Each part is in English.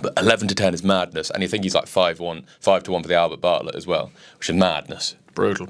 But 11 to 10 is madness, and you think he's like 5-1, 5-1 for the Albert Bartlett as well, which is madness. Brutal.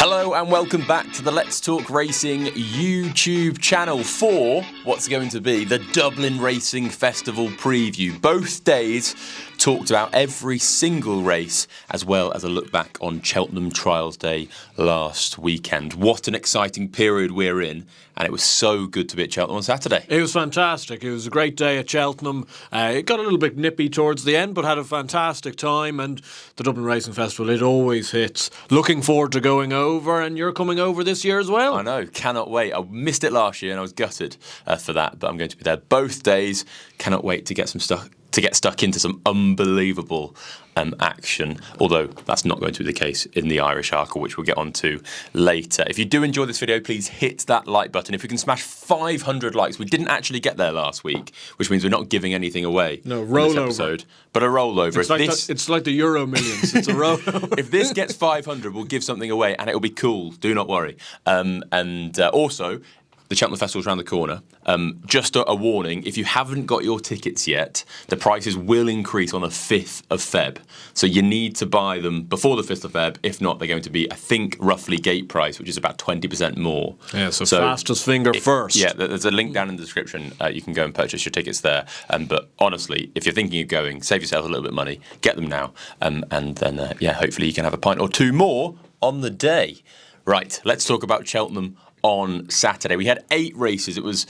Hello and welcome back to the Let's Talk Racing YouTube channel for what's going to be the Dublin Racing Festival preview. Both days talked about every single race, as well as a look back on Cheltenham Trials Day last weekend. What an exciting period we're in, and it was so good to be at Cheltenham on Saturday. It was fantastic. It was a great day at Cheltenham. It got a little bit nippy towards the end, but had a fantastic time, and the Dublin Racing Festival, it always hits. Looking forward to going over, and you're coming over this year as well. I know, cannot wait. I missed it last year and I was gutted for that, but I'm going to be there both days. Cannot wait to get stuck into some unbelievable action, although that's not going to be the case in the Irish Arkle, which we'll get onto later. If you do enjoy this video, please hit that like button. If we can smash 500 likes, we didn't actually get there last week, which means we're not giving anything away. No, rollover. In this episode, but a rollover. It's like the Euro Millions. It's a rollover. If this gets 500, we'll give something away, and it'll be cool. Do not worry. Also, the Cheltenham Festival's around the corner. Just a warning, if you haven't got your tickets yet, the prices will increase on the 5th of Feb. So you need to buy them before the 5th of Feb. If not, they're going to be, I think, roughly gate price, which is about 20% more. Yeah, so fastest finger first. Yeah, there's a link down in the description. You can go and purchase your tickets there. But honestly, if you're thinking of going, save yourself a little bit of money, get them now. And then, hopefully you can have a pint or two more on the day. Right, let's talk about Cheltenham on Saturday. We had 8 races. It was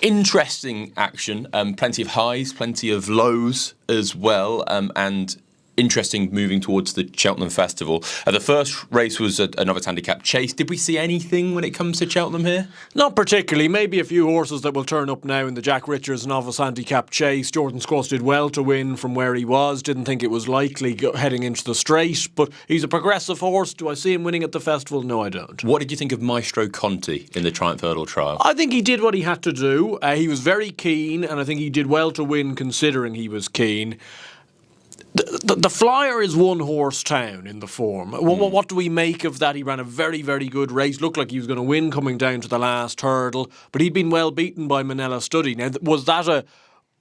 interesting action, plenty of highs, plenty of lows as well, and interesting moving towards the Cheltenham Festival. The first race was a novice handicap chase. Did we see anything when it comes to Cheltenham here? Not particularly. Maybe a few horses that will turn up now in the Jack Richards novice handicap chase. Jordan Squash did well to win from where he was. Didn't think it was likely heading into the straight, but he's a progressive horse. Do I see him winning at the festival? No, I don't. What did you think of Maestro Conti in the Triumph Hurdle trial? I think he did what he had to do. He was very keen, and I think he did well to win considering he was keen. The Flyer is one horse town in the form. What do we make of that? He ran a very, very good race. Looked like he was going to win coming down to the last hurdle, but he'd been well beaten by Manella Study. Now, was that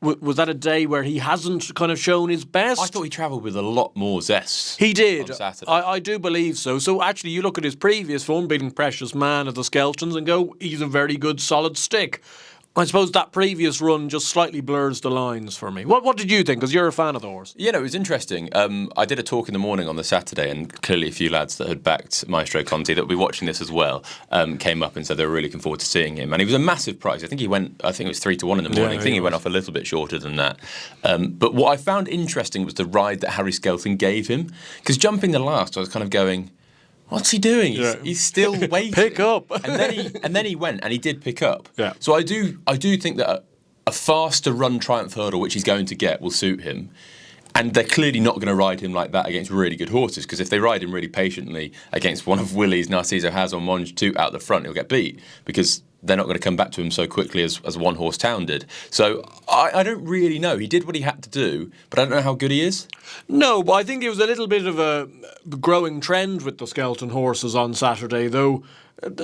a day where he hasn't kind of shown his best? I thought he travelled with a lot more zest. He did. On Saturday. I do believe so. So actually, you look at his previous form, beating Precious Man at the Skeltons, and go, he's a very good, solid stick. I suppose that previous run just slightly blurs the lines for me. What did you think? Because you're a fan of the horse. Yeah, no, it was interesting. I did a talk in the morning on the Saturday, and clearly a few lads that had backed Maestro Conti that will be watching this as well came up and said they were really looking forward to seeing him. And he was a massive price. I think it was 3-1 in the morning. Yeah, I think he went off a little bit shorter than that. But what I found interesting was the ride that Harry Skelton gave him. Because jumping the last, I was kind of going, what's he doing? He's still waiting. Pick up. and then he went, and he did pick up. Yeah. So I do think that a faster run Triumph Hurdle, which he's going to get, will suit him. And they're clearly not going to ride him like that against really good horses, because if they ride him really patiently against one of Willie's, Narciso Has on Monge 2 out the front, he'll get beat, because they're not going to come back to him so quickly as One Horse Town did. So I don't really know. He did what he had to do, but I don't know how good he is. No, but I think it was a little bit of a growing trend with the Skelton horses on Saturday, though.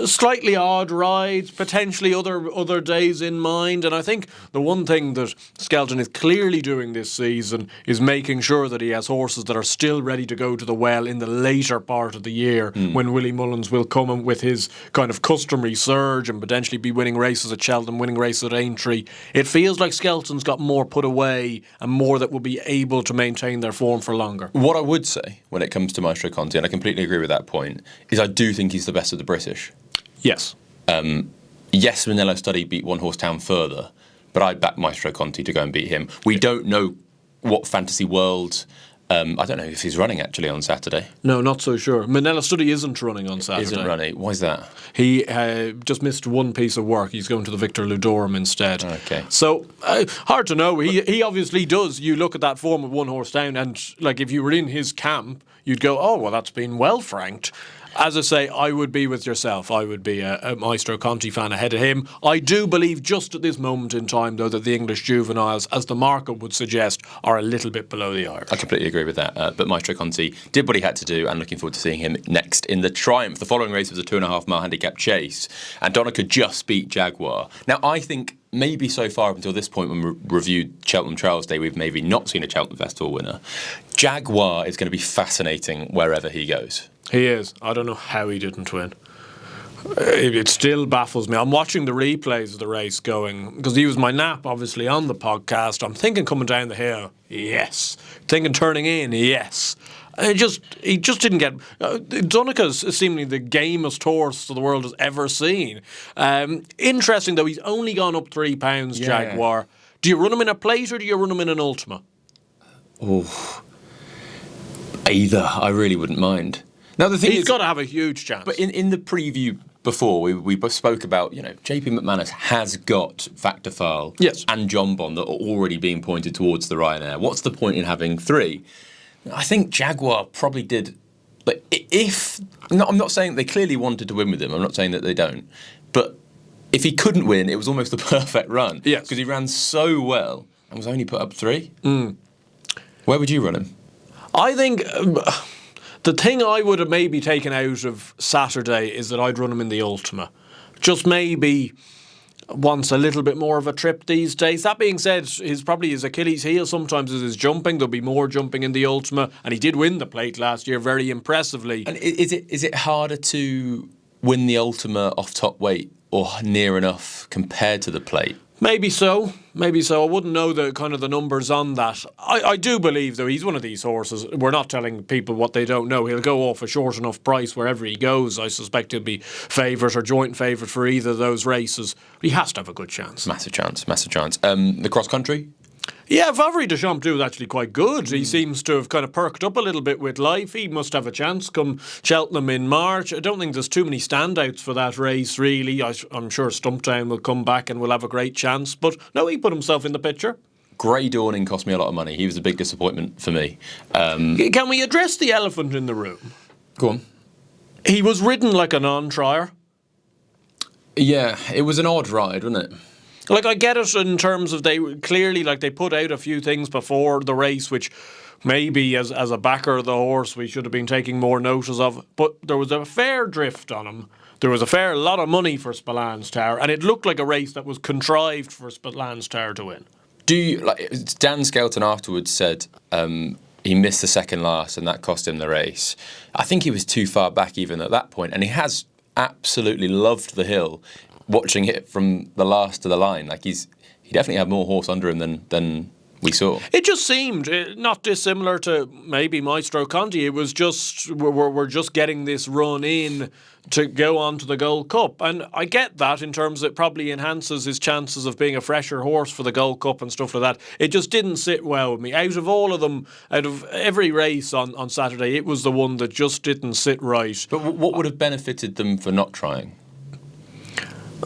Slightly odd rides, potentially other days in mind, and I think the one thing that Skelton is clearly doing this season is making sure that he has horses that are still ready to go to the well in the later part of the year when Willie Mullins will come in with his kind of customary surge and potentially be winning races at Cheltenham, winning races at Aintree. It feels like Skelton's got more put away and more that will be able to maintain their form for longer. What I would say when it comes to Maestro Conti, and I completely agree with that point, is I do think he's the best of the British. Yes. Yes, Manella Study beat One Horse Town further, but I'd back Maestro Conti to go and beat him. We don't know what Fantasy World... I don't know if he's running actually on Saturday. No, not so sure. Manella Study isn't running on Saturday. Isn't running. Why is that? He just missed one piece of work. He's going to the Victor Ludorum instead. Okay. So, hard to know. He obviously does. You look at that form of One Horse Down, and like if you were in his camp, you'd go, oh, well, that's been well franked. As I say, I would be with yourself. I would be a Maestro Conti fan ahead of him. I do believe just at this moment in time, though, that the English juveniles, as the market would suggest, are a little bit below the Irish. I completely agree with that. But Maestro Conti did what he had to do, and looking forward to seeing him next in the Triumph. The following race was a 2.5 mile handicap chase, and Donica just beat Jaguar. Now, I think maybe so far up until this point when we reviewed Cheltenham Trails Day, we've maybe not seen a Cheltenham Festival winner. Jaguar is going to be fascinating wherever he goes. He is. I don't know how he didn't win. It still baffles me. I'm watching the replays of the race going, because he was my nap, obviously, on the podcast. I'm thinking coming down the hill, yes. Thinking turning in, yes. He just didn't get... Donica's seemingly the gamest horse the world has ever seen. Interesting, though, he's only gone up £3, Jaguar. Yeah. Do you run him in a plate or do you run him in an Ultima? Oh, either. I really wouldn't mind. Now, the thing he's got to have a huge chance. But in the preview before, we spoke about, JP McManus has got Factorfile and John Bond that are already being pointed towards the Ryanair. What's the point in having 3? I think Jaguar probably did. But I'm not saying they clearly wanted to win with him. I'm not saying that they don't. But if he couldn't win, it was almost the perfect run. Yes. Because he ran so well and was only put up 3. Where would you run him? I think... the thing I would have maybe taken out of Saturday is that I'd run him in the Ultima. Just maybe wants a little bit more of a trip these days. That being said, his Achilles heel sometimes is his jumping. There'll be more jumping in the Ultima, and he did win the plate last year very impressively. And is it harder to win the Ultima off top weight or near enough compared to the plate? Maybe so. I wouldn't know the numbers on that. I do believe, though, he's one of these horses. We're not telling people what they don't know. He'll go off a short enough price wherever he goes. I suspect he'll be favourite or joint favourite for either of those races. But he has to have a good chance. Massive chance. The cross country? Yeah, Favre de Champs was actually quite good. He seems to have kind of perked up a little bit with life. He must have a chance come Cheltenham in March. I don't think there's too many standouts for that race, really. I'm sure Stumptown will come back and will have a great chance. But no, he put himself in the picture. Grey Dawning cost me a lot of money. He was a big disappointment for me. Can we address the elephant in the room? Go on. He was ridden like a non-trier. Yeah, it was an odd ride, wasn't it? I get it in terms of they put out a few things before the race, which maybe as a backer of the horse we should have been taking more notice of. But there was a fair drift on him. There was a fair lot of money for Spillane Tower, and it looked like a race that was contrived for Spillane Tower to win. Dan Skelton afterwards said he missed the second last and that cost him the race. I think he was too far back even at that point, and he has absolutely loved the hill. Watching it from the last to the line, he definitely had more horse under him than we saw. It just seemed not dissimilar to maybe Maestro Conti. It was just we're just getting this run in to go on to the Gold Cup, and I get that in terms of it probably enhances his chances of being a fresher horse for the Gold Cup and stuff like that. It just didn't sit well with me. Out of all of them, out of every race on Saturday, it was the one that just didn't sit right. But what would have benefited them for not trying?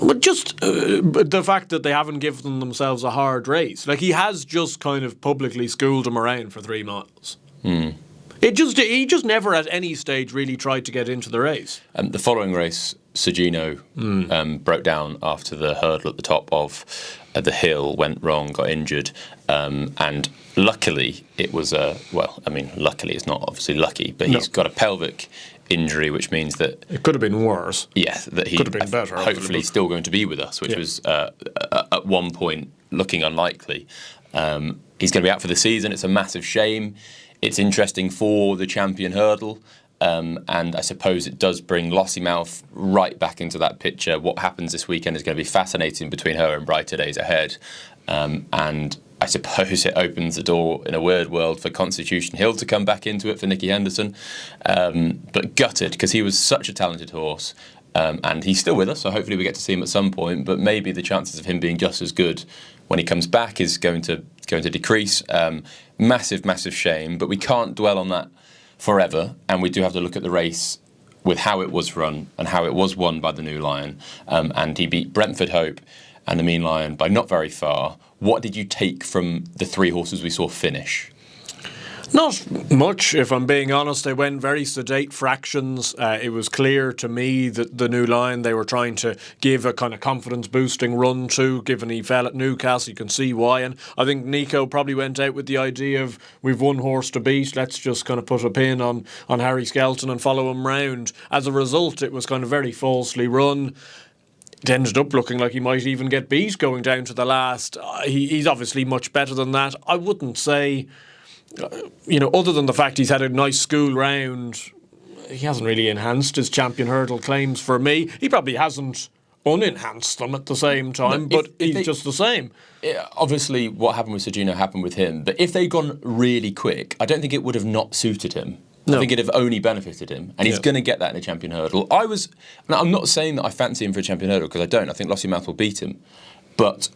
But just the fact that they haven't given themselves a hard race. He has just kind of publicly schooled them around for 3 miles. He just never at any stage really tried to get into the race. The following race, Sergino broke down after the hurdle at the top of the hill, went wrong, got injured, and luckily it was luckily it's not obviously lucky, but he's got a pelvic injury, which means that it could have been worse. Yeah, that he could have been better. Hopefully, still going to be with us, which was at one point looking unlikely. He's going to be out for the season. It's a massive shame. It's interesting for the champion hurdle, and I suppose it does bring Lossiemouth right back into that picture. What happens this weekend is going to be fascinating between her and Brighter Days Ahead, and I suppose it opens the door in a weird world for Constitution Hill to come back into it for Nicky Henderson. But gutted, because he was such a talented horse. And he's still with us, so hopefully we get to see him at some point. But maybe the chances of him being just as good when he comes back is going to decrease. Massive shame. But we can't dwell on that forever. And we do have to look at the race with how it was run and how it was won by the New Lion. And he beat Brentford Hope and the Mean Lion by not very far. What did you take from the 3 horses we saw finish? Not much, if I'm being honest. They went very sedate fractions. It was clear to me that the new line they were trying to give a kind of confidence-boosting run to, given he fell at Newcastle. You can see why. And I think Nico probably went out with the idea of, we've one horse to beat, let's just kind of put a pin on Harry Skelton and follow him round. As a result, it was kind of very falsely run. It ended up looking like he might even get beat going down to the last. He's obviously much better than that. I wouldn't say... other than the fact he's had a nice school round, he hasn't really enhanced his champion hurdle claims for me. He probably hasn't unenhanced them at the same time, but he's just the same. Obviously, what happened with Sergino happened with him, but if they'd gone really quick, I don't think it would have not suited him. No. I think it'd have only benefited him, and he's going to get that in a champion hurdle. Now, I'm not saying that I fancy him for a champion hurdle, because I don't. I think Lossiemouth will beat him, but...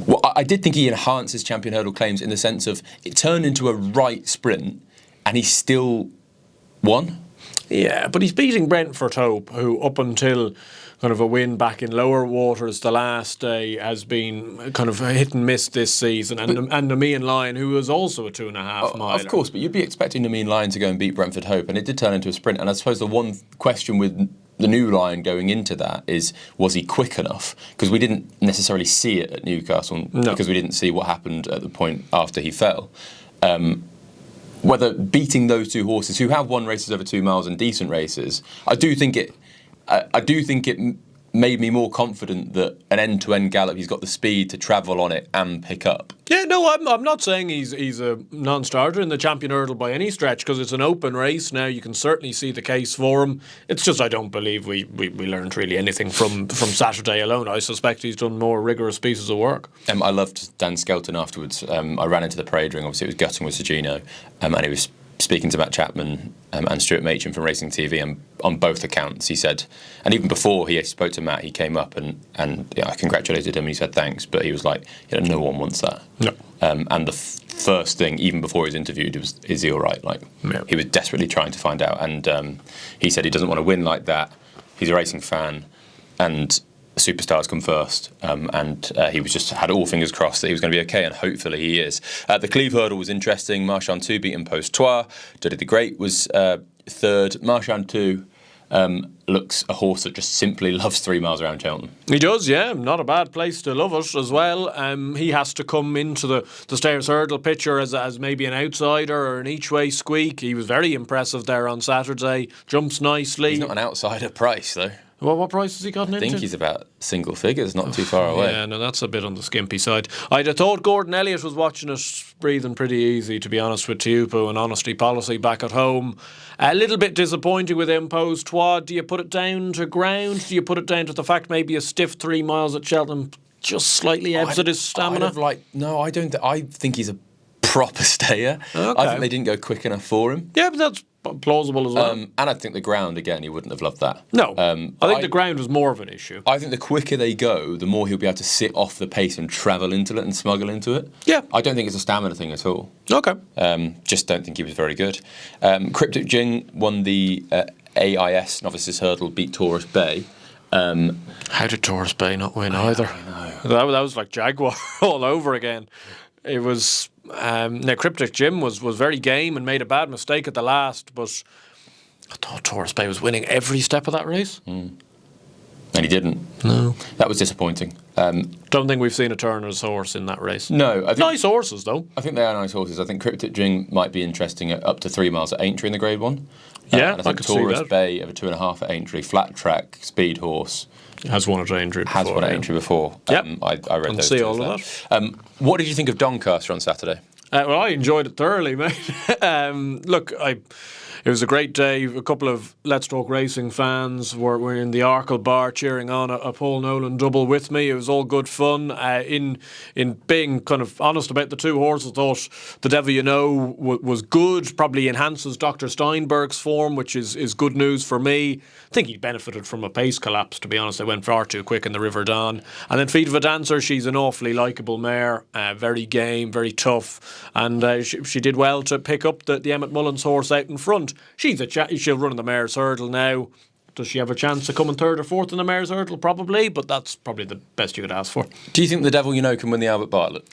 Well, I did think he enhanced his champion hurdle claims in the sense of it turned into a right sprint and he still won. Yeah, but he's beating Brentford Hope, who up until kind of a win back in lower waters the last day has been kind of a hit and miss this season. And Nemean Lyon, who was also a 2.5 miler. Of course, but you'd be expecting Nemean Lyon to go and beat Brentford Hope, and it did turn into a sprint. And I suppose the one question with the new line going into that is, was he quick enough? Because we didn't necessarily see it at Newcastle, because we didn't see what happened at the point after he fell. Whether beating those two horses, who have won races over 2 miles and decent races, I do think it made me more confident that an end-to-end gallop, he's got the speed to travel on it and pick up. Yeah, no, I'm not saying he's a non-starter in the champion hurdle by any stretch, because it's an open race now. You can certainly see the case for him. It's just I don't believe we learned really anything from Saturday alone. I suspect he's done more rigorous pieces of work. I loved Dan Skelton afterwards. I ran into the parade ring. Obviously, it was gutting with Sergino, and he was speaking to Matt Chapman and Stuart Machin from Racing TV, and on both accounts he said, and even before he spoke to Matt, he came up and I congratulated him and he said thanks, but he was like, no one wants that. No. And the first thing, even before he was interviewed, was, is he all right? Like, he was desperately trying to find out, and he said he doesn't want to win like that. He's a racing fan, and superstars come first, and he was just had all fingers crossed that he was going to be okay, and hopefully he is. The Cleve hurdle was interesting. Marchand 2 beat Impost Trois. Dudley the Great was third. Marchand 2 looks a horse that just simply loves 3 miles around Cheltenham. He does, yeah. Not a bad place to love it as well. He has to come into the Stayers hurdle picture as maybe an outsider or an each-way squeak. He was very impressive there on Saturday. Jumps nicely. He's not an outsider price, though. Well, what price has he gotten into? I think he's about single figures, not too far away. Yeah, no, that's a bit on the skimpy side. I'd have thought Gordon Elliott was watching it breathing pretty easy, to be honest, with Tiupo and honesty policy back at home. A little bit disappointing with Impost Trois. Do you put it down to ground? Do you put it down to the fact maybe a stiff 3 miles at Cheltenham just slightly ebbs at his stamina? No, I don't. I think he's a proper stayer. Okay. I think they didn't go quick enough for him. Yeah, but that's plausible as well. And I think the ground, again, he wouldn't have loved that. No, I think the ground was more of an issue. I think the quicker they go, the more he'll be able to sit off the pace and travel into it and smuggle into it. Yeah. I don't think it's a stamina thing at all. Okay. Just don't think he was very good. Cryptic Jing won the AIS Novices Hurdle, beat Taurus Bay. How did Taurus Bay not win either? I know. That was like Jaguar all over again. It was... Cryptic Jim was very game and made a bad mistake at the last, but I thought Taurus Bay was winning every step of that race. And he didn't. No. That was disappointing. Don't think we've seen a Turner's horse in that race. No. Nice horses, though. I think they are nice horses. I think Cryptic Jing might be interesting at up to 3 miles at Aintree in the Grade 1. Yeah, and I think Taurus Bay over 2.5 at Aintree, flat track, speed horse. Has won at Aintree before. Has won at Aintree before. Yep. I read those. See all of that. What did you think of Doncaster on Saturday? Well, I enjoyed it thoroughly, mate. Look, it was a great day. A couple of Let's Talk Racing fans were in the Arkle bar cheering on a Paul Nolan double with me. It was all good fun. In being kind of honest about the two horses, I thought The Devil You Know was good. Probably enhances Dr. Steinberg's form, which is good news for me. I think he benefited from a pace collapse, to be honest. They went far too quick in the River Don. And then Feet of a Dancer, she's an awfully likeable mare. Very game, very tough. And she did well to pick up the Emmett Mullins horse out in front. She'll run in the Mayor's Hurdle now. Does she have a chance of coming third or fourth in the Mayor's Hurdle? Probably, but that's probably the best you could ask for. Do you think The Devil You Know can win the Albert Bartlett?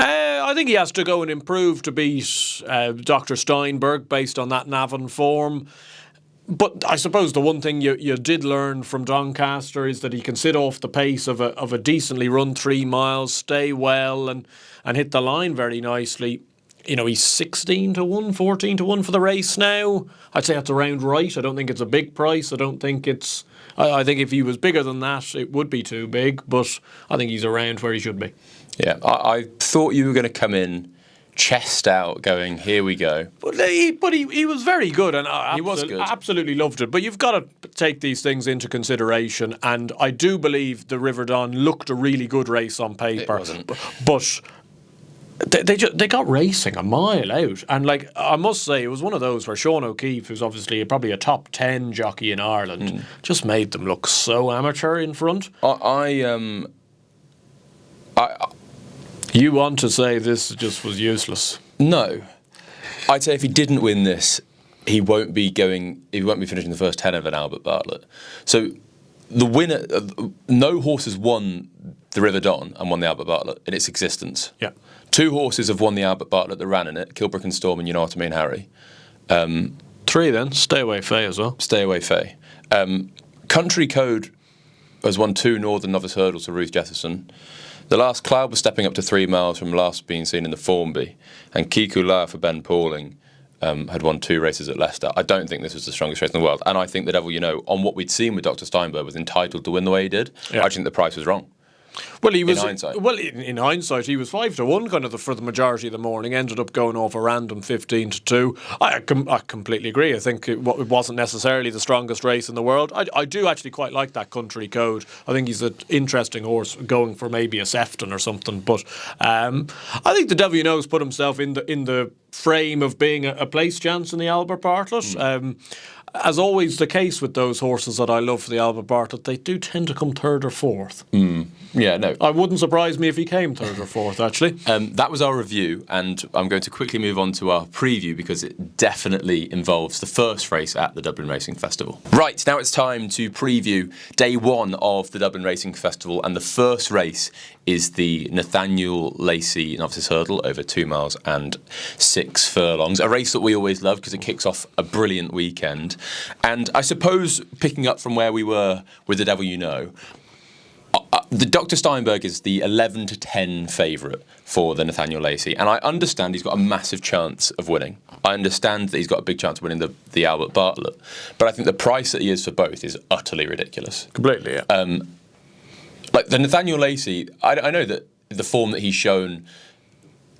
I think he has to go and improve to beat Dr. Steinberg based on that Navan form. But I suppose the one thing you did learn from Doncaster is that he can sit off the pace of a decently run 3 miles, stay well, and hit the line very nicely. You know, he's 16 to 1, 14 to 1 for the race now. I'd say that's around right. I don't think it's a big price. I don't think it's... I think if he was bigger than that, it would be too big. But I think he's around where he should be. Yeah, I thought you were going to come in chest out going, here we go. But he was very good, and he was good. Absolutely loved it. But you've got to take these things into consideration, and I do believe the Riverdon looked a really good race on paper. It wasn't. But they got racing a mile out, and like I must say, it was one of those where Sean O'Keefe, who's obviously probably a top 10 jockey in Ireland, just made them look so amateur in front. You want to say this just was useless? No, I'd say if he didn't win this, he won't be finishing the first 10 of an Albert Bartlett. So the winner, no horse has won the Riverdon and won the Albert Bartlett in its existence. Yeah. 2 horses have won the Albert Bartlett that ran in it: Kilbrook and Storm and You Know What I Mean, Harry. 3 then. Stay Away Faye as well. Stay Away Faye. Country Code has won 2 Northern Novice Hurdles for Ruth Jefferson. The Last Cloud was stepping up to 3 miles from last being seen in the Formby, and Kiku La for Ben Pauling had won 2 races at Leicester. I don't think this was the strongest race in the world, and I think the Devil You Know, on what we'd seen with Dr. Steinberg, was entitled to win the way he did. Yeah. I think the price was wrong. Well, he was. In hindsight. Well, in hindsight, he was 5 to 1 kind of for the majority of the morning. Ended up going off a random 15 to 2. I completely agree. I think it wasn't necessarily the strongest race in the world. I do actually quite like that Country Code. I think he's an interesting horse, going for maybe a Sefton or something. But I think the Devil You Know's put himself in the frame of being a place chance in the Albert Bartlett. As always the case with those horses that I love for the Albert Bartlett, they do tend to come 3rd or 4th. Yeah, no. I wouldn't surprise me if he came 3rd or 4th, actually. That was our review, and I'm going to quickly move on to our preview because it definitely involves the first race at the Dublin Racing Festival. Right, now it's time to preview day 1 of the Dublin Racing Festival, and the first race is the Nathaniel Lacey Novices Hurdle over 2 miles and 6 furlongs. A race that we always love because it kicks off a brilliant weekend. And I suppose, picking up from where we were with the Devil You Know, the Dr. Steinberg is the 11 to 10 favourite for the Nathaniel Lacey, and I understand he's got a massive chance of winning. I understand that he's got a big chance of winning the Albert Bartlett, but I think the price that he is for both is utterly ridiculous. Completely, yeah. Like the Nathaniel Lacey, I know that the form that he's shown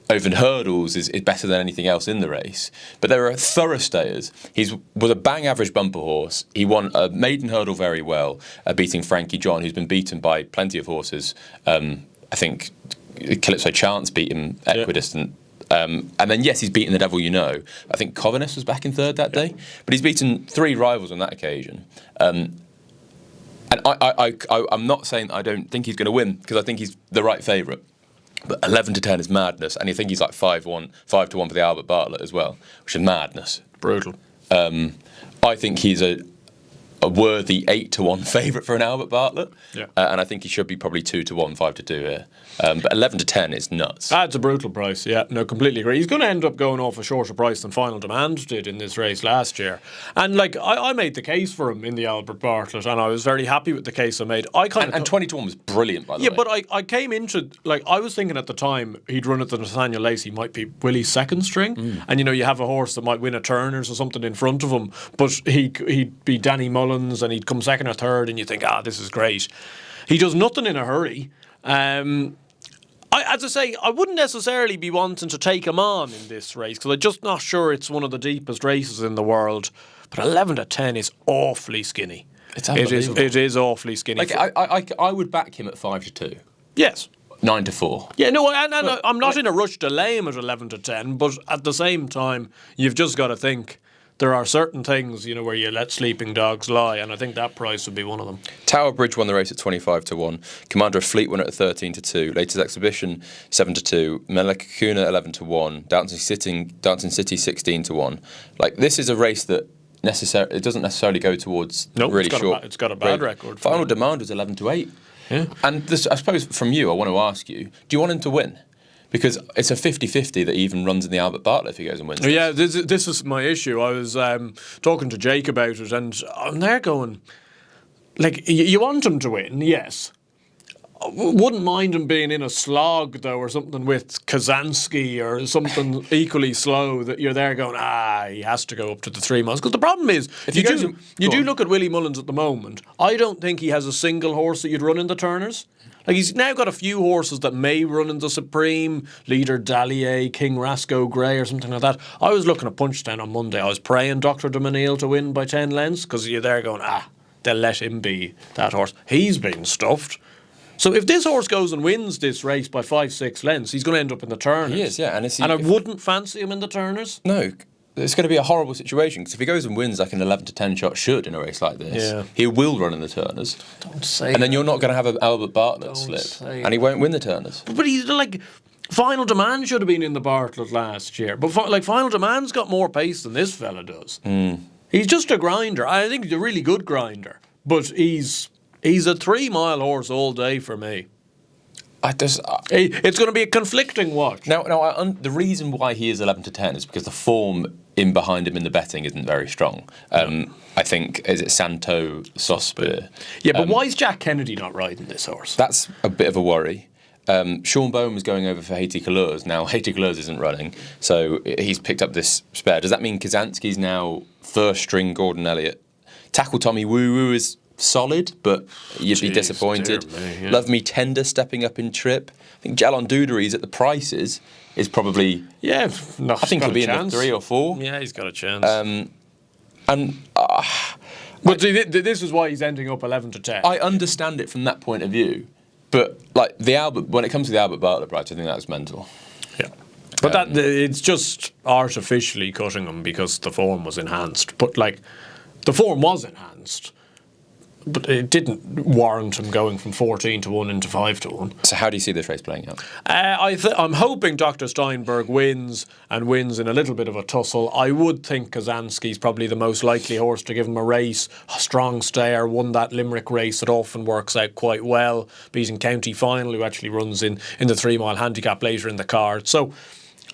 over hurdles is better than anything else in the race, but there are thorough stayers. He was a bang average bumper horse. He won a maiden hurdle very well, beating Frankie John, who's been beaten by plenty of horses. I think Calypso Chance beat him equidistant. And then, yes, he's beaten the Devil You Know. I think Covenus was back in 3rd that day, but he's beaten 3 rivals on that occasion. And I'm not saying I don't think he's going to win, because I think he's the right favourite. But 11 to 10 is madness, and you think he's like 5 to 1 for the Albert Bartlett as well, which is madness. Brutal. I think he's a worthy 8 to 1 favourite for an Albert Bartlett, and I think he should be probably 2 to 1, 5 to 2 here. But 11 to 10 is nuts. That's a brutal price, yeah. No, completely agree. He's going to end up going off a shorter price than Final Demand did in this race last year. And, like, I made the case for him in the Albert Bartlett, and I was very happy with the case I made. And 20 to 1 was brilliant, by the way. Yeah, but I came into, like, I was thinking at the time he'd run at the Nathaniel Lacey might be Willie's 2nd string. And, you know, you have a horse that might win a Turners or something in front of him, but he'd be Danny Mullins and he'd come 2nd or 3rd, and you think, this is great. He does nothing in a hurry. As I say, I wouldn't necessarily be wanting to take him on in this race because I'm just not sure it's one of the deepest races in the world. But 11 to 10 is awfully skinny. It's unbelievable. It is awfully skinny. Like, I would back him at 5 to 2. Yes. 9 to 4. Yeah, no, and I'm not in a rush to lay him at 11 to 10, but at the same time, you've just got to think there are certain things, you know, where you let sleeping dogs lie, and I think that price would be one of them. Tower Bridge won the race at 25 to 1. Commander of Fleet won it at 13 to 2. Latest Exhibition 7 to 2. Melakuna 11 to 1. Downton City 16 to 1. Like, this is a race that it doesn't necessarily go towards really short. It's got a bad record. Final Demand was 11 to 8. Yeah. And this, I suppose from you, I want to ask you, do you want him to win? Because it's a 50-50 that he even runs in the Albert Bartlett if he goes and wins. Yeah, this is my issue. I was talking to Jake about it, and I'm there going, like, you want him to win, yes. Wouldn't mind him being in a slog, though, or something with Kazansky or something equally slow that you're there going, he has to go up to the 3 miles. Because the problem is, if you do look at Willie Mullins at the moment, I don't think he has a single horse that you'd run in the Turners. Like, he's now got a few horses that may run in the Supreme, Leader Dallier, King Rasco Grey or something like that. I was looking at Punchestown on Monday. I was praying Dr. de Menil to win by 10 lengths because you're there going, they'll let him be that horse. He's been stuffed. So if this horse goes and wins this race by 5-6 lengths, he's going to end up in the Turners. He is, yeah. And I wouldn't fancy him in the Turners. No, it's going to be a horrible situation because if he goes and wins like an 11-10 shot should in a race like this, he will run in the Turners. Don't say And then you're not going to have an Albert Bartlett slip. And he won't win the Turners. But he's like... Final Demand should have been in the Bartlett last year. But Final Demand's got more pace than this fella does. He's just a grinder. I think he's a really good grinder. But he's a 3 mile horse all day for me. It's going to be a conflicting watch. Now, the reason why he is 11-10 is because the form in behind him in the betting isn't very strong. I think, is it Santo Sospe? Yeah, but why is Jack Kennedy not riding this horse? That's a bit of a worry. Sean Bowen was going over for Haiti Couleurs. Now, Haiti Couleurs isn't running, so he's picked up this spare. Does that mean Kazansky's now first string Gordon Elliott? Tackle Tommy Woo Woo is solid, but you'd be disappointed. Love Me Tender stepping up in trip. I think Jalon Duderies at the prices is probably... Yeah, I think he'll be in the 3 or 4. Yeah, he's got a chance. But this is why he's ending up 11-10. I understand it from that point of view, but like when it comes to the Albert Bartlett price, I think that's mental. Yeah. But it's just artificially cutting him because the form was enhanced. But like, the form was enhanced, but it didn't warrant him going from 14-1 into 5-1. So how do you see this race playing out? I'm hoping Dr. Steinberg wins and wins in a little bit of a tussle. I would think Kazansky's probably the most likely horse to give him a race. A strong stayer, won that Limerick race. It often works out quite well, beating County Final, who actually runs in the 3 mile handicap later in the card. So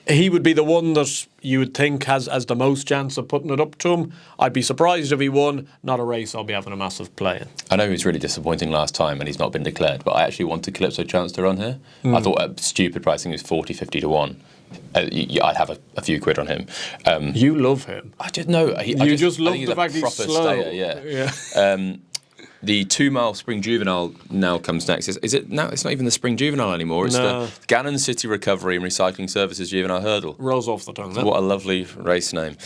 he would be the one that you would think has the most chance of putting it up to him. I'd be surprised if he won. Not a race I'll be having a massive play in. I know he was really disappointing last time and he's not been declared, but I actually wanted Calypso Chance to run here. I thought at stupid pricing was 40-50-1. I'd have a few quid on him. You love him. I didn't know. You just love the fact he's slow. Stayer, yeah. The 2 mile Spring Juvenile now comes next. Is it now? It's not even the Spring Juvenile anymore. It's the Gannon City Recovery and Recycling Services Juvenile Hurdle. Rolls off the tongue. Then. What a lovely race name.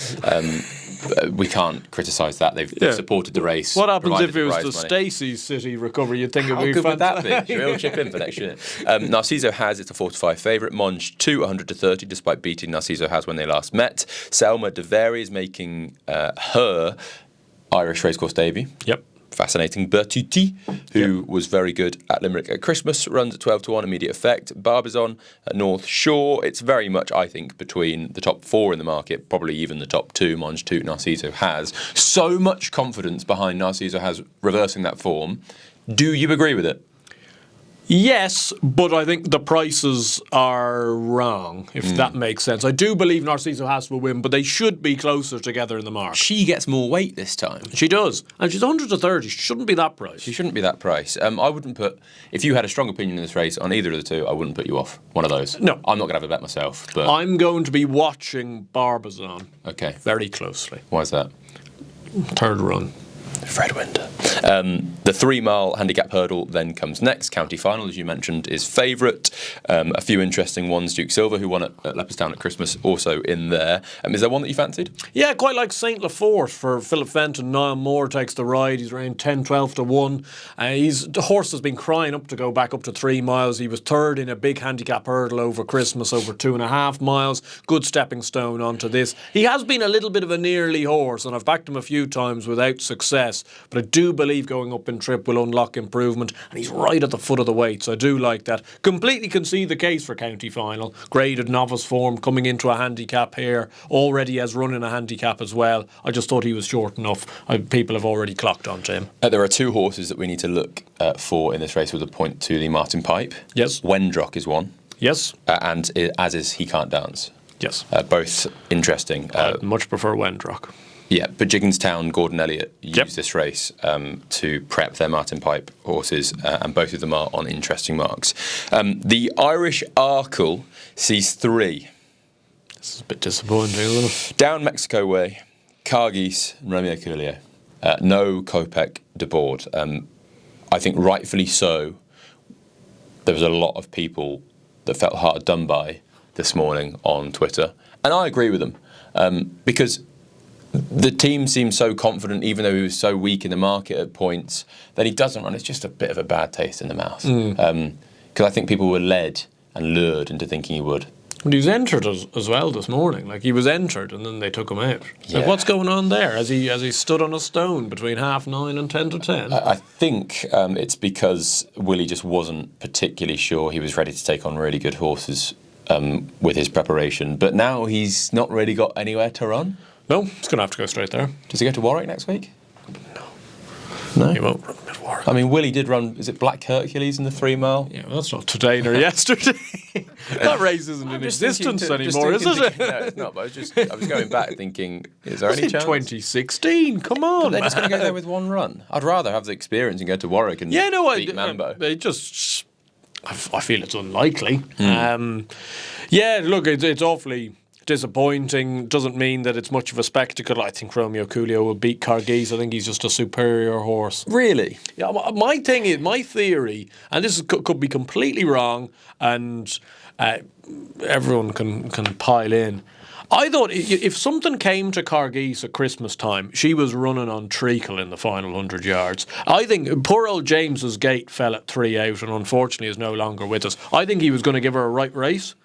We can't criticise that. They've supported the race. What happens if it was the Stacey's City Recovery? You'd think it'd be fantastic. How good would that be? Should we all chip in for next year? Narciso Has, it's a 4-5 favourite. Monge 2, 100-30, despite beating Narciso Has when they last met. Selma De Vere is making her Irish Racecourse debut. Yep. Fascinating. Bertuti, who was very good at Limerick at Christmas, runs at 12-1, immediate effect. Barbizon at North Shore. It's very much, I think, between the top 4 in the market, probably even the top 2. Monge 2, Narciso Has. So much confidence behind Narciso Has reversing that form. Do you agree with it? Yes, but I think the prices are wrong, if that makes sense. I do believe Narciso Has will win, but they should be closer together in the mark. She gets more weight this time. She does. And she's 100-30. She shouldn't be that price. She shouldn't be that price. I wouldn't put... If you had a strong opinion in this race on either of the two, I wouldn't put you off one of those. No. I'm not going to have a bet myself, but... I'm going to be watching Barbizon. Okay. Very closely. Why is that? Third run. Fred Winder. The 3 mile handicap hurdle then comes next. County Final, as you mentioned, is favourite. A few interesting ones. Duke Silver, who won at Leopardstown at Christmas, also in there. Is there one that you fancied? Yeah, quite like St. Lefort for Philip Fenton. Niall Moore takes the ride. He's around 10-12-1. The horse has been crying up to go back up to 3 miles. He was third in a big handicap hurdle over Christmas, over 2.5 miles. Good stepping stone onto this. He has been a little bit of a nearly horse, and I've backed him a few times without success. But I do believe going up in trip will unlock improvement, and he's right at the foot of the weight, so I do like that. Completely can see the case for County Final. Graded novice form, coming into a handicap here, already has run in a handicap as well. I just thought he was short enough. People have already clocked onto him. There are 2 horses that we need to look for in this race with a point to the Martin Pipe. Yes. Wendrock is one. Yes. As is He Can't Dance. Yes. Both interesting. I'd much prefer Wendrock. Yeah, but Jigginstown, Gordon Elliott used Yep. this race to prep their Martin Pipe horses, and both of them are on interesting marks. The Irish Arkle sees 3. This is a bit disappointing, isn't it? Down Mexico Way, Cargis and Romeo Coolio. No Kopek de Board. I think rightfully so. There was a lot of people that felt hard done by this morning on Twitter, and I agree with them, because the team seemed so confident, even though he was so weak in the market at points, that he doesn't run. It's just a bit of a bad taste in the mouth. Because I think people were led and lured into thinking he would. But he was entered as well this morning. Like, he was entered and then they took him out. Yeah. Like, what's going on there? Has he stood on a stone between 9:30 and 10 to 10? I think it's because Willie just wasn't particularly sure he was ready to take on really good horses with his preparation. But now he's not really got anywhere to run. No, he's going to have to go straight there. Does he go to Warwick next week? No. He won't run at Warwick. I mean, Willie did run, is it Black Hercules in the 3 mile? Yeah, well, that's not today nor yesterday. That race isn't in existence anymore, is it? No, it's not, but I was going back thinking, is there any in chance? 2016, come on. They're just going to go there with one run. I'd rather have the experience and go to Warwick and beat Mambo. I feel it's unlikely. Yeah, look, it's awfully disappointing. Doesn't mean that it's much of a spectacle. I think Romeo Coolio will beat Cargis. I think he's just a superior horse. Really? Yeah, my thing is, my theory, and this could be completely wrong, and everyone can pile in. I thought if something came to Cargis at Christmas time, she was running on treacle in the final 100 yards. I think poor old James's gate fell at 3 out and unfortunately is no longer with us. I think he was going to give her a right race.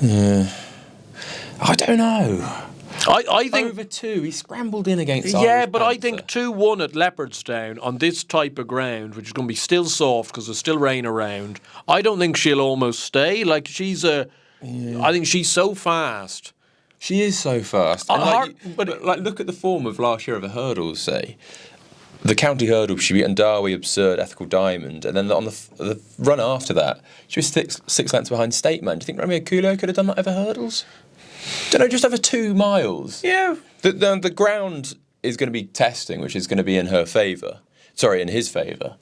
I don't know. I think Over 2, he scrambled in against yeah, Irish but I Panther. think 2-1 at Leopardstown on this type of ground, which is going to be still soft because there's still rain around. I don't think she'll almost stay. Like I think she's so fast. She is so fast. And but look at the form of last year of the hurdles, say. The county hurdle, she beat Andawi, Absurd, Ethical Diamond, and then on the run after that, she was six lengths behind Stateman. Do you think Romeo Coolio could have done that over hurdles? Don't know, just over 2 miles. Yeah. The ground is going to be testing, which is going to be in her favour. Sorry, in his favour.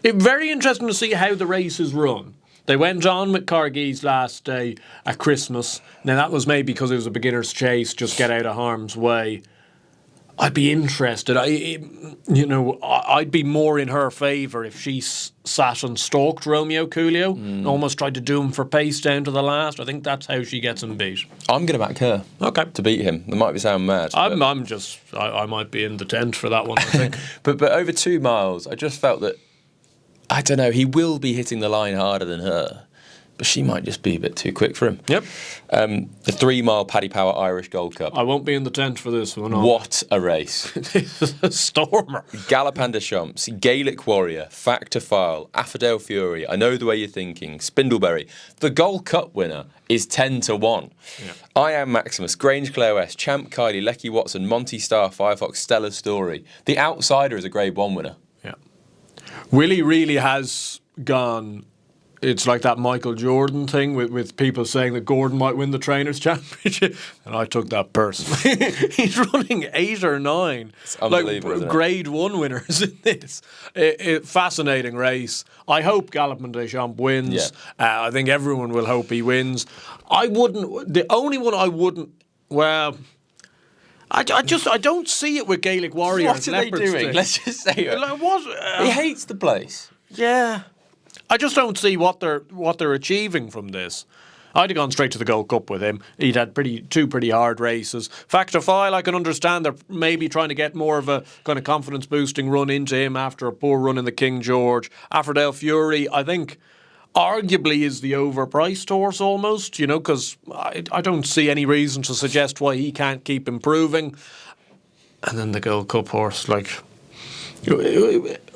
It's very interesting to see how the race is run. They went on with Cargis last day at Christmas. Now, that was maybe because it was a beginner's chase, just get out of harm's way. I'd be interested. I'd be more in her favour if she sat and stalked Romeo Coolio and almost tried to do him for pace down to the last. I think that's how she gets him beat. I'm going to back her. Okay. To beat him. That might sound mad. I might be in the tent for that one, I think. but over 2 miles, I just felt that, I don't know, he will be hitting the line harder than her. But she might just be a bit too quick for him. Yep. The 3 mile Paddy Power Irish Gold Cup. I won't be in the tent for this one. What a race. This is a stormer. Galopin Champs, Gaelic Warrior, Factor File, Affordale Fury, I Know the Way You're Thinking, Spindleberry. The Gold Cup winner is 10-1. Yeah. I Am Maximus, Grange Clare West, Champ Kylie, Lecky Watson, Monty Star, Firefox, Stella Story. The Outsider is a Grade 1 winner. Yeah. Willie really has gone. It's like that Michael Jordan thing with people saying that Gordon might win the Trainers' Championship, and I took that personally. He's running 8 or 9, it's unbelievable, like Grade 1 winners in this. Fascinating race. I hope Galopin Des Champs wins. Yeah. I think everyone will hope he wins. The only one I wouldn't. Well. I don't see it with Gaelic Warrior. What are they doing? Let's just say it. He hates the place. Yeah. I just don't see what they're achieving from this. I'd have gone straight to the Gold Cup with him. He'd had two pretty hard races. Factor File, I can understand they're maybe trying to get more of a kind of confidence boosting run into him after a poor run in the King George. Affordale Fury, I think, arguably is the overpriced horse almost, because I don't see any reason to suggest why he can't keep improving. And then the Gold Cup horse, like.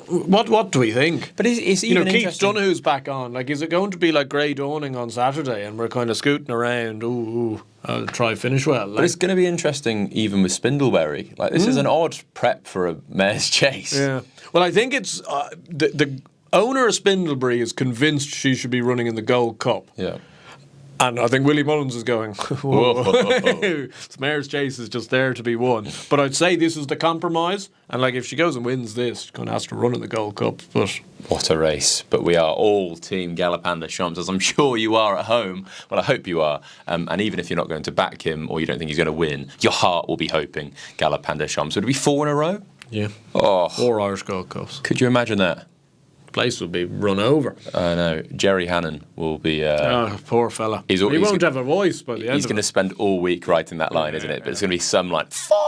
What do we think? But it's even Keith Donoghue's back on. Like, is it going to be like Grey Dawning on Saturday and we're kind of scooting around? I'll try finish well. Like, but it's going to be interesting even with Spindleberry. Like, this is an odd prep for a mare's chase. Yeah. Well, I think it's owner of Spindlebury is convinced she should be running in the Gold Cup. Yeah. And I think Willie Mullins is going, whoa. This Mare's Chase is just there to be won. But I'd say this is the compromise. And like if she goes and wins this, she's going to have to run in the Gold Cup. But what a race. But we are all Team Galopin Des Champs, as I'm sure you are at home. Well, I hope you are. And even if you're not going to back him or you don't think he's going to win, your heart will be hoping Galopin Des Champs. Would it be 4 in a row? Yeah. Oh. 4 Irish Gold Cups. Could you imagine that? Place will be run over. I know. Jerry Hannon will be... poor fella. He won't have a voice by the end of it. He's going to spend all week writing that line, isn't it? But it's going to be some like, 4!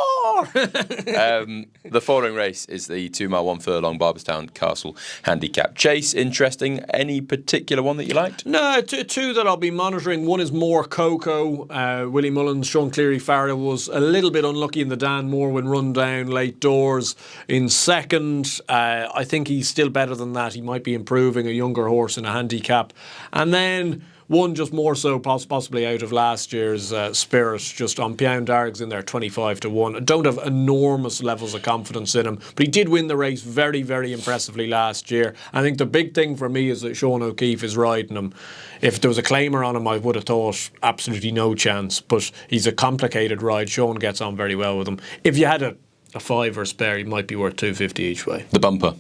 The following race is the 2 mile 1 furlong Barberstown Castle Handicap Chase. Interesting. Any particular one that you liked? No, two that I'll be monitoring. One is More Coco. Willie Mullins, Sean Cleary Farrell was a little bit unlucky in the Dan Morwin run down late doors in second. I think he's still better than that. He might be improving, a younger horse in a handicap. And then one just more so possibly out of last year's Spirit, just on Pion Dargs in there 25-1. I don't have enormous levels of confidence in him, but he did win the race very, very impressively last year. I think the big thing for me is that Sean O'Keefe is riding him. If there was a claimer on him, I would have thought absolutely no chance, but he's a complicated ride. Sean gets on very well with him. If you had a fiver spare, he might be worth $250 each way. The bumper.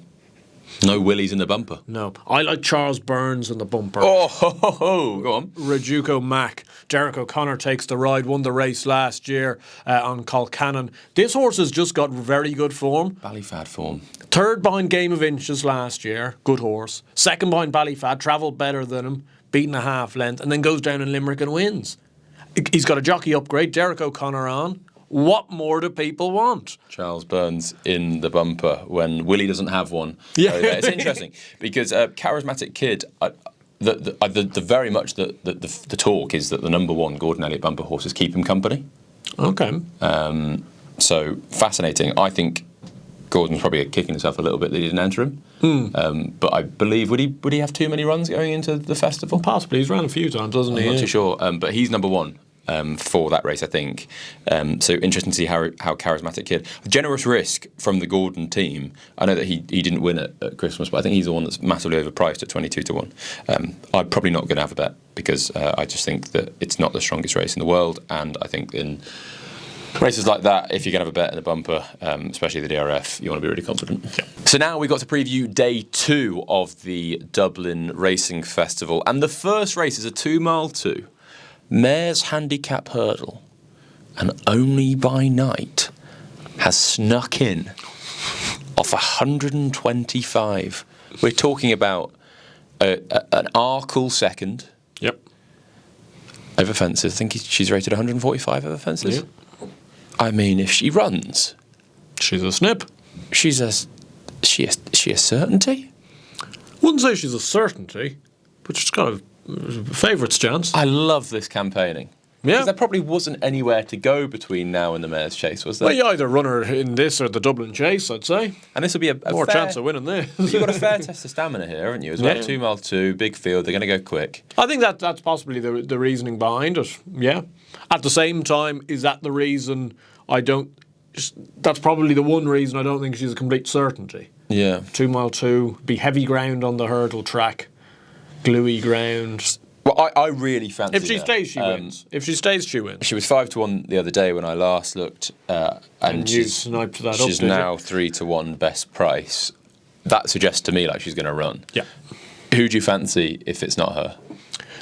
No Willies in the bumper. No. I like Charles Burns in the bumper. Oh, ho, ho, ho. Go on. Rajuco Mack. Derek O'Connor takes the ride, won the race last year on Colcannon. This horse has just got very good form. Ballyfad form. Third behind Game of Inches last year. Good horse. Second behind Ballyfad. Travelled better than him. Beaten a half length. And then goes down in Limerick and wins. He's got a jockey upgrade. Derek O'Connor on. What more do people want? Charles Burns in the bumper when Willie doesn't have one. Yeah. So, it's interesting because Charismatic Kid, the very much the talk is that the number 1 Gordon Elliott bumper horses keep him company. Okay. So fascinating. I think Gordon's probably kicking himself a little bit that he didn't enter him. But I believe, would he have too many runs going into the festival? Possibly. He's ran a few times, doesn't he? I'm not too sure. But he's number 1. For that race, I think. So interesting to see how Charismatic Kid. Generous risk from the Gordon team. I know that he didn't win at Christmas, but I think he's the one that's massively overpriced at 22-1. I'm probably not going to have a bet because I just think that it's not the strongest race in the world, and I think in races like that, if you're going to have a bet in the bumper, especially the DRF, you want to be really confident. Yeah. So now we got to preview day 2 of the Dublin Racing Festival, and the first race is a 2 mile 2. Mare's Handicap Hurdle, and Only by Night has snuck in off 125. We're talking about an Arkle second. Yep. Over fences. I think she's rated 145 over fences. Yep. I mean, if she runs, she's a snip. She's a certainty. Wouldn't say she's a certainty, but she's got a favourites chance. I love this campaigning. Yeah. Because there probably wasn't anywhere to go between now and the Mare's Chase, was there? Well, you either run her in this or the Dublin Chase, I'd say. And this will be a more fair chance of winning this. You've got a fair test of stamina here, haven't you? As well, 2 mile 2, big field, they're going to go quick. I think that's possibly the reasoning behind it, yeah. At the same time, is that the reason that's probably the one reason I don't think she's a complete certainty. Yeah. 2 mile 2, be heavy ground on the hurdle track. Gluey ground. Well, I really fancy If she stays, she wins. If she stays, she wins. She was 5-1 the other day when I last looked, and you sniped that up. She's now 3-1 best price. That suggests to me like she's going to run. Yeah. Who do you fancy if it's not her?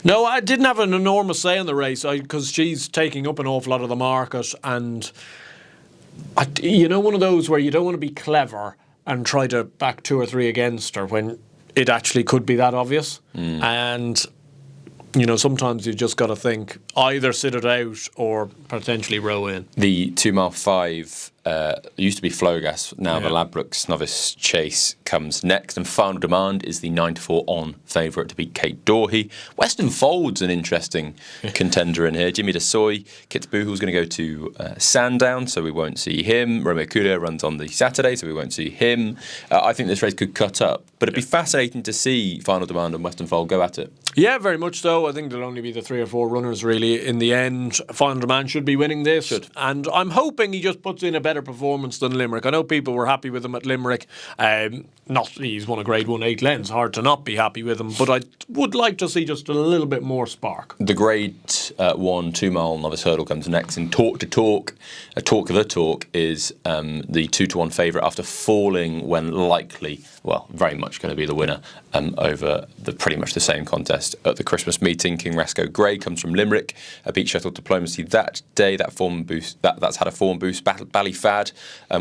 No, I didn't have an enormous say in the race because she's taking up an awful lot of the market, and one of those where you don't want to be clever and try to back 2 or 3 against her when it actually could be that obvious. And, sometimes you've just got to think either sit it out or potentially row in. The 2 mile 5 used to be Flogas, now the Ladbrokes Novice Chase comes next, and Final Demand is the 9-4 on favourite to beat Kate Dorhey. Western Fold's an interesting contender in here. Jimmy DeSoy, Kitzbühel's going to go to Sandown, so we won't see him. Romeo Cuda runs on the Saturday, so we won't see him. I think this race could cut up, but it'd be fascinating to see Final Demand and Western Fold go at it. Yeah, very much so. I think there'll only be the 3 or 4 runners really in the end. Final Demand should be winning this. And I'm hoping he just puts in a better better performance than Limerick. I know people were happy with him at Limerick. He's won a Grade 1 8 lengths. Hard to not be happy with him. But I would like to see just a little bit more spark. The Grade 1 2-mile novice hurdle comes next. In Talk to Talk, a Talk of the Talk is the 2-to-1 favourite after falling when very much going to be the winner over pretty much the same contest at the Christmas meeting. King Rasco Grey comes from Limerick. Beat Sheffield Diplomacy that day. That's had a form boost. Ballyfad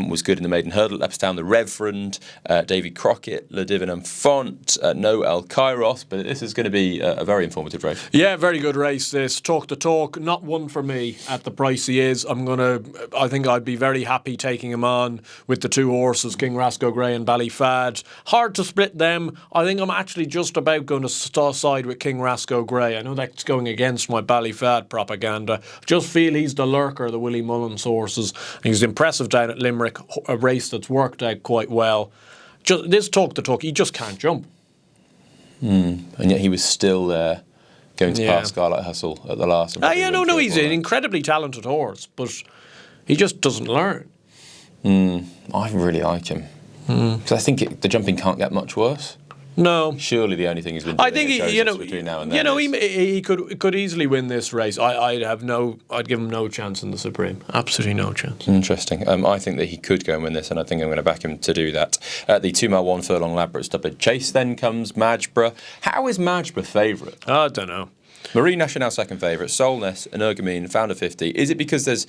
was good in the maiden hurdle. At Leopardstown, the Reverend, Davy Crockett, Le Divinum Font, Noel Kairos. But this is going to be a very informative race. Yeah, very good race this. Talk to Talk, not one for me at the price he is. I think I'd be very happy taking him on with the two horses, King Rasco Grey and Ballyfad. Hard to split them. I think I'm actually just about going to side with King Rasco Grey. I know that's going against my Ballyfad propaganda. Just feel he's the lurker, the Willie Mullins horses. He's impressive down at Limerick, a race that's worked out quite well. This Talk to Talk, he just can't jump. And yet he was still there going to pass Scarlet Hustle at the last. He's an incredibly talented horse, but he just doesn't learn. I really like him. Because I think the jumping can't get much worse. No. Surely the only thing he's been doing between now and then. He could easily win this race. I'd give him no chance in the Supreme. Absolutely no chance. Interesting. I think that he could go and win this, and I think I'm going to back him to do that. The 2-mile 1 furlong Ladbrokes Dublin Chase then comes Madgeborough. How is Madgeborough favourite? I don't know. Marie National second favourite, Solness, Energamine, Founder 50. Is it because there's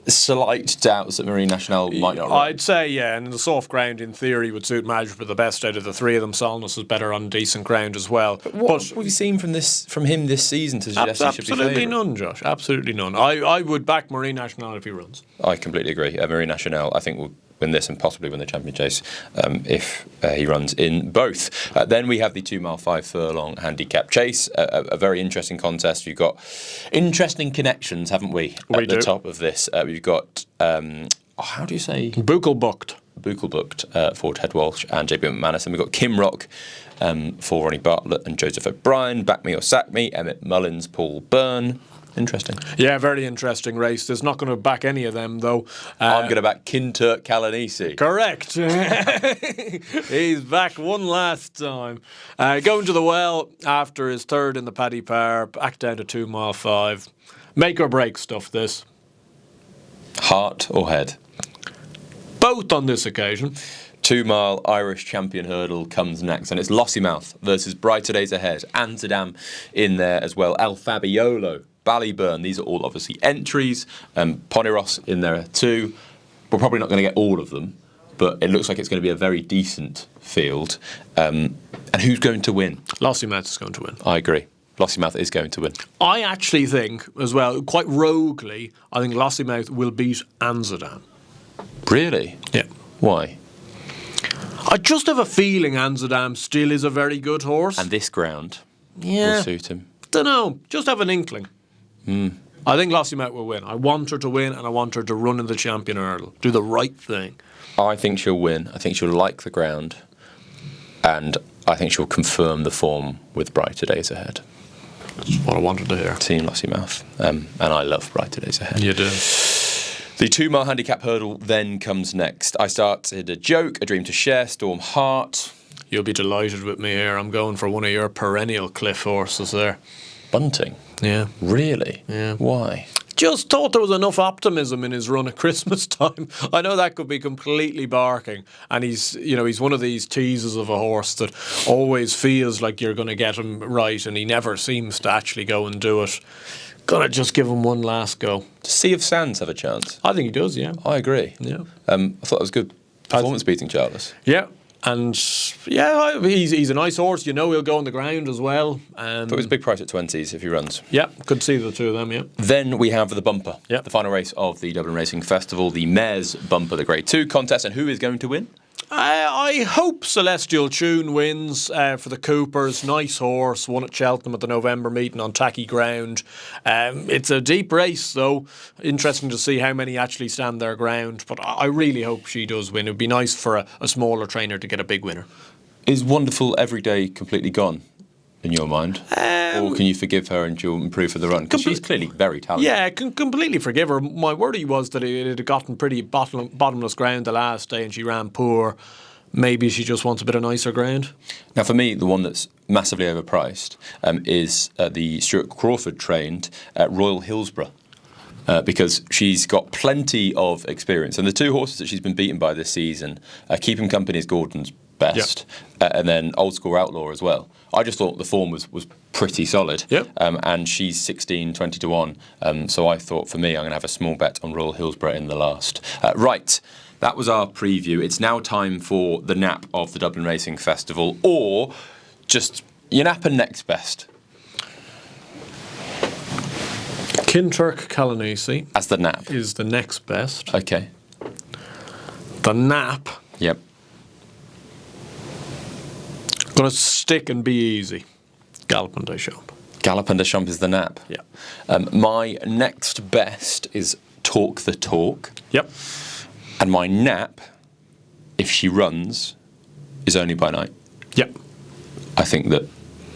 slight doubts that Marie National might not run? I'd say, yeah, and the soft ground in theory would suit Madgeborough the best out of the three of them. Solness is better on decent ground as well. But what have we seen from him this season to suggest he should be favourite? Absolutely none, Josh. Absolutely none. I would back Marie National if he runs. I completely agree. Marie National, I think, will win this and possibly win the Champion Chase if he runs in both. Then we have the 2-mile 5 furlong handicap chase, a very interesting contest. We've got interesting connections, haven't we? At the top of this, we've got how do you say? Buchelbucht for Ted Walsh and JB McManus, and we've got Kim Rock for Ronnie Bartlett and Joseph O'Brien. Back Me or Sack Me, Emmett Mullins, Paul Byrne. Interesting. Yeah, very interesting race. There's not going to back any of them, though. I'm going to back Kinturk Kalanisi. Correct. He's back one last time. Going to the well after his third in the Paddy Power, back down to 2-mile 5. Make or break stuff, this. Heart or head? Both on this occasion. 2-mile Irish champion hurdle comes next, and it's Lossiemouth versus Brighter Days Ahead. Amsterdam in there as well. El Fabiolo, Ballyburn. These are all obviously entries. Poniros in there too. We're probably not going to get all of them, but it looks like it's going to be a very decent field. And who's going to win? Lossiemouth is going to win. I agree. Lossiemouth is going to win. I actually think, as well, quite roguely, I think Lossiemouth will beat Amsterdam. Really? Yeah. Why? I just have a feeling Amsterdam still is a very good horse. And this ground will suit him. Don't know. Just have an inkling. I think Lossiemouth will win. I want her to win, and I want her to run in the champion hurdle. Do the right thing. I think she'll win. I think she'll like the ground. And I think she'll confirm the form with Brighter Days Ahead. That's what I wanted to hear. Team Lossiemouth. And I love Brighter Days Ahead. You do. The 2-mile handicap hurdle then comes next. I started A Joke, A Dream to Share, Storm Heart. You'll be delighted with me here. I'm going for one of your perennial cliff horses there. Bunting? Yeah. Really? Yeah. Why? Just thought there was enough optimism in his run at Christmas time. I know that could be completely barking, and he's one of these teasers of a horse that always feels like you're going to get him right, and he never seems to actually go and do it. Gonna just give him one last go. Does Sea of Sands have a chance? I think he does, yeah. I agree. Yeah. I thought it was good performance beating Charles. Yeah. And yeah, he's a nice horse. He'll go on the ground as well. But it was a big price at 20s if he runs. Yeah, could see the two of them, yeah. Then we have the bumper, yeah. The final race of the Dublin Racing Festival, the Mares Bumper, the Grade 2 contest. And who is going to win? I hope Celestial Tune wins for the Coopers. Nice horse, won at Cheltenham at the November meeting on tacky ground. It's a deep race, though. Interesting to see how many actually stand their ground. But I really hope she does win. It would be nice for a smaller trainer to get a big winner. Is Wonderful Every Day completely gone? in your mind? Or can you forgive her and she'll improve for the run? Because she's clearly very talented. Yeah, I can completely forgive her. My worry was that it had gotten pretty bottomless ground the last day and she ran poor. Maybe she just wants a bit of nicer ground. Now, for me, the one that's massively overpriced is the Stuart Crawford trained at Royal Hillsborough. Because she's got plenty of experience. And the two horses that she's been beaten by this season, Keep 'em Company is Gordon's best, and then Old School Outlaw as well. I just thought the form was pretty solid. And she's 16, 20 to 1. So I thought, for me, I'm going to have a small bet on Royal Hillsborough in the last. Right, that was our preview. It's now time for the nap of the Dublin Racing Festival, or just your nap and next best. Kinturk Calanese as the nap is the next best. Okay. The nap. Yep. Gonna stick and be easy. Galopin Des Champs. Galopin Des Champs is the nap. Yeah. My next best is Talk the Talk. Yep. And my nap, if she runs, is Only by Night. Yep. I think that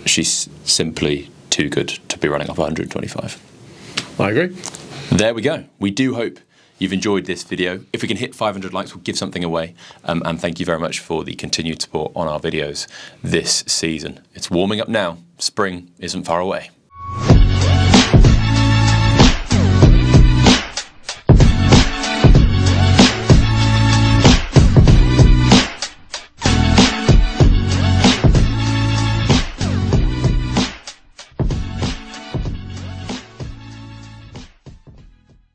she's simply too good to be running off 125. I agree. There we go. We do hope you've enjoyed this video. If we can hit 500 likes, we'll give something away. And thank you very much for the continued support on our videos this season. It's warming up now. Spring isn't far away.